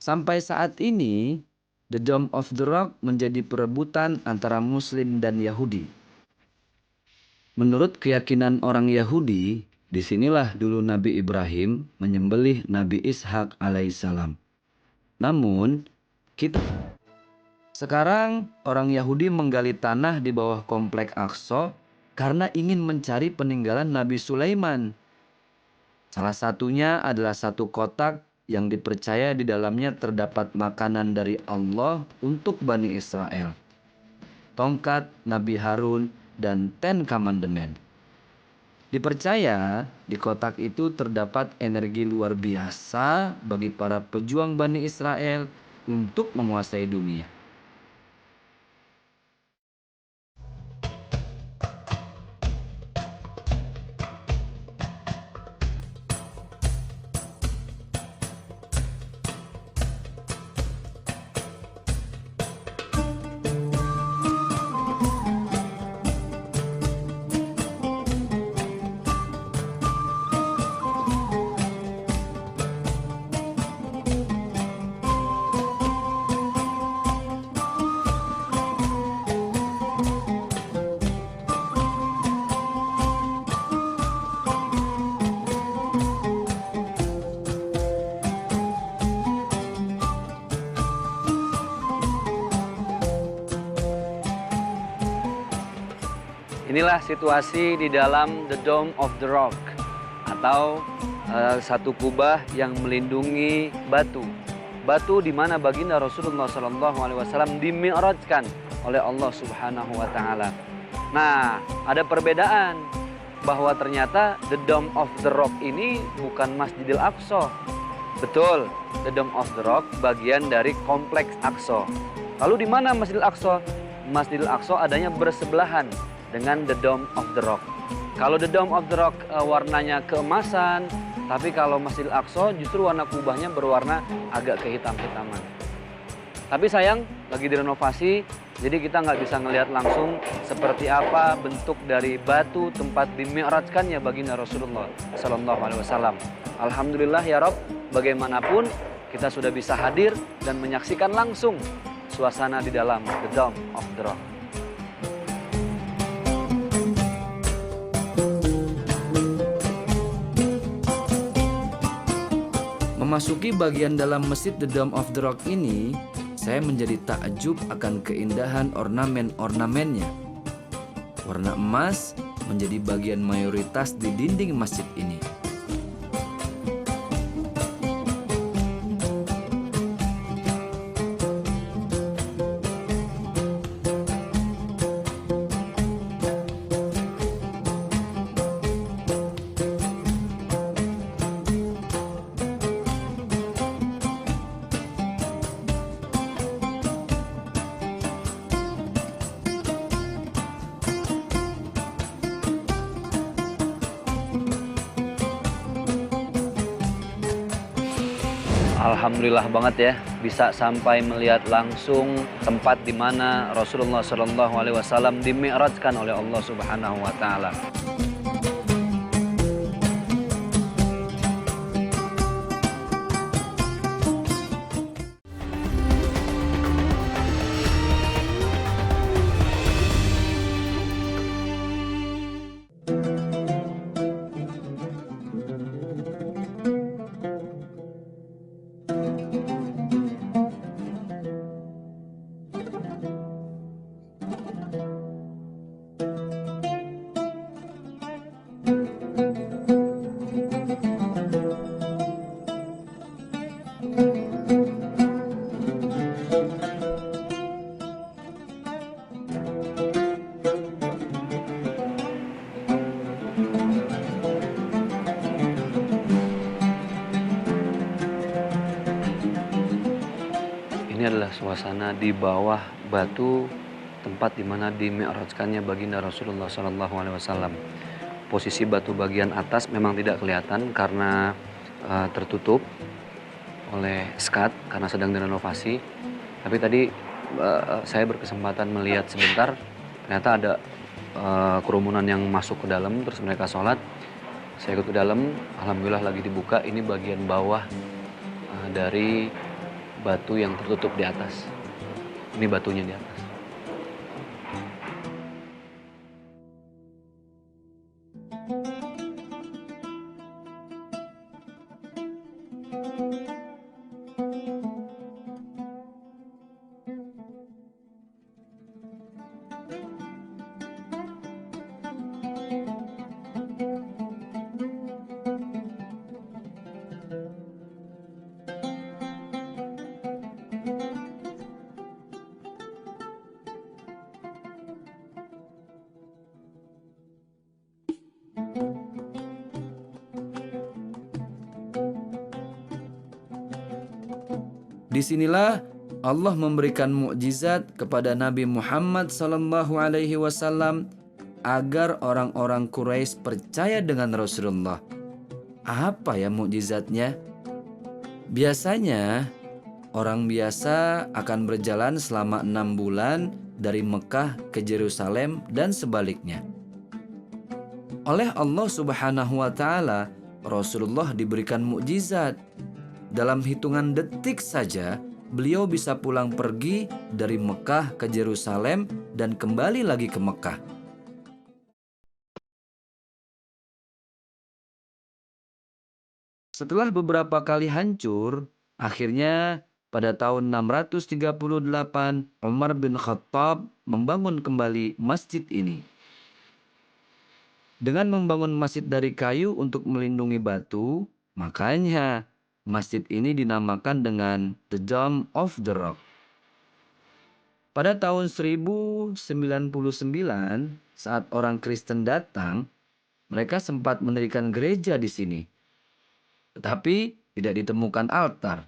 Sampai saat ini, The Dome of the Rock menjadi perebutan antara Muslim dan Yahudi. Menurut keyakinan orang Yahudi, disinilah dulu Nabi Ibrahim menyembelih Nabi Ishak alaihissalam. Namun, sekarang orang Yahudi menggali tanah di bawah komplek Aqsa karena ingin mencari peninggalan Nabi Sulaiman. Salah satunya adalah satu kotak yang dipercaya di dalamnya terdapat makanan dari Allah untuk Bani Israel. Tongkat Nabi Harun dan Ten Commandment. Dipercaya di kotak itu terdapat energi luar biasa bagi para pejuang Bani Israel untuk menguasai dunia. Inilah situasi di dalam The Dome of the Rock atau satu kubah yang melindungi batu. Batu di mana baginda Rasulullah SAW dimi'rajkan oleh Allah Subhanahu wa taala. Nah, ada perbedaan bahwa ternyata The Dome of the Rock ini bukan Masjidil Aqsa. Betul, The Dome of the Rock bagian dari kompleks Aqsa. Lalu di mana Masjidil Aqsa? Masjidil Aqsa adanya bersebelahan dengan The Dome of the Rock. Kalau The Dome of the Rock warnanya keemasan, tapi kalau Masjidil Aqsa justru warna kubahnya berwarna agak kehitam-hitaman. Tapi sayang, lagi direnovasi, jadi kita nggak bisa ngelihat langsung seperti apa bentuk dari batu tempat dimi'rajkannya baginda Rasulullah SAW. Alhamdulillah ya Rob, bagaimanapun kita sudah bisa hadir dan menyaksikan langsung suasana di dalam The Dome of the Rock. Memasuki bagian dalam masjid The Dome of the Rock ini, saya menjadi takjub akan keindahan ornamen-ornamennya. Warna emas menjadi bagian mayoritas di dinding masjid ini. Alhamdulillah banget ya, bisa sampai melihat langsung tempat di mana Rasulullah SAW dimi'rajkan oleh Allah Subhanahu wa taala. Ini adalah suasana di bawah batu tempat di mana dimi'rajkannya baginda Rasulullah SAW. Posisi batu bagian atas memang tidak kelihatan karena tertutup oleh skat karena sedang direnovasi. Tapi tadi saya berkesempatan melihat sebentar, ternyata ada kerumunan yang masuk ke dalam, terus mereka sholat. Saya ikut ke dalam, alhamdulillah lagi dibuka. Ini bagian bawah dari batu yang tertutup di atas. Ini batunya di atas. Disinilah Allah memberikan mukjizat kepada Nabi Muhammad SAW agar orang-orang Quraisy percaya dengan Rasulullah. Apa ya mukjizatnya? Biasanya orang biasa akan berjalan selama 6 bulan dari Mekah ke Yerusalem dan sebaliknya. Oleh Allah Subhanahu wa taala, Rasulullah diberikan mukjizat. Dalam hitungan detik saja, beliau bisa pulang pergi dari Mekah ke Yerusalem dan kembali lagi ke Mekah. Setelah beberapa kali hancur, akhirnya pada tahun 638 Umar bin Khattab membangun kembali masjid ini. Dengan membangun masjid dari kayu untuk melindungi batu, makanya masjid ini dinamakan dengan The Dome of the Rock. Pada tahun 1099, saat orang Kristen datang, mereka sempat mendirikan gereja di sini. Tetapi tidak ditemukan altar.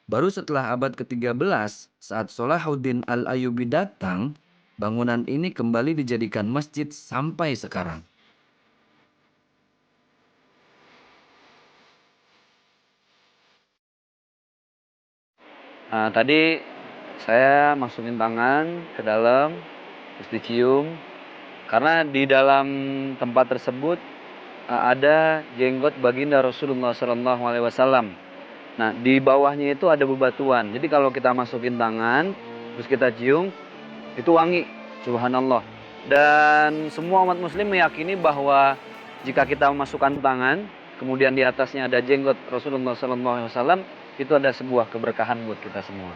Baru setelah abad ke-13, saat Salahuddin Al-Ayyubi datang, bangunan ini kembali dijadikan masjid sampai sekarang. Nah, tadi saya masukin tangan ke dalam, terus dicium. Karena di dalam tempat tersebut ada jenggot baginda Rasulullah SAW. Nah, di bawahnya itu ada bebatuan. Jadi kalau kita masukin tangan, terus kita cium, itu wangi. Subhanallah. Dan semua umat muslim meyakini bahwa jika kita memasukkan tangan, kemudian di atasnya ada jenggot Rasulullah SAW, itu ada sebuah keberkahan buat kita semua.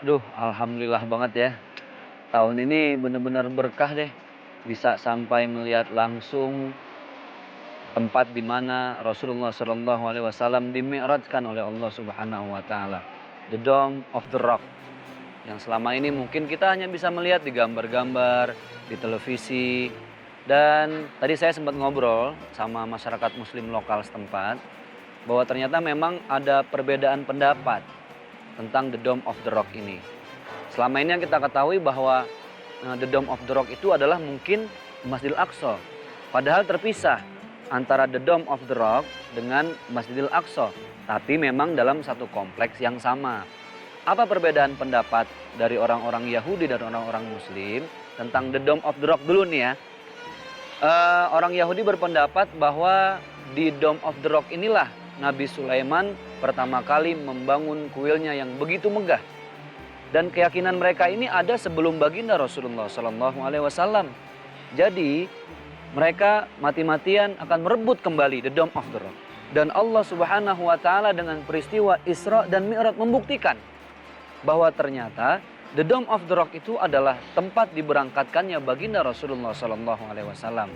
Aduh, alhamdulillah banget ya. Tahun ini benar-benar berkah deh. Bisa sampai melihat langsung tempat di mana Rasulullah SAW dimi'rajkan oleh Allah Subhanahu wa taala. The Dome of the Rock. Yang selama ini mungkin kita hanya bisa melihat di gambar-gambar, di televisi. Dan tadi saya sempat ngobrol sama masyarakat muslim lokal setempat bahwa ternyata memang ada perbedaan pendapat tentang The Dome of the Rock ini. Selama ini yang kita ketahui bahwa The Dome of the Rock itu adalah mungkin Masjidil Aqsa. Padahal terpisah antara The Dome of the Rock dengan Masjidil Aqsa. Tapi memang dalam satu kompleks yang sama. Apa perbedaan pendapat dari orang-orang Yahudi dan orang-orang Muslim tentang The Dome of the Rock dulu nih ya. Orang Yahudi berpendapat bahwa di Dome of the Rock inilah Nabi Sulaiman pertama kali membangun kuilnya yang begitu megah. Dan keyakinan mereka ini ada sebelum baginda Rasulullah SAW. Jadi mereka mati-matian akan merebut kembali The Dome of the Rock. Dan Allah Subhanahu wa taala dengan peristiwa Isra dan Mi'raj membuktikan bahwa ternyata The Dome of the Rock itu adalah tempat diberangkatkannya baginda Rasulullah SAW.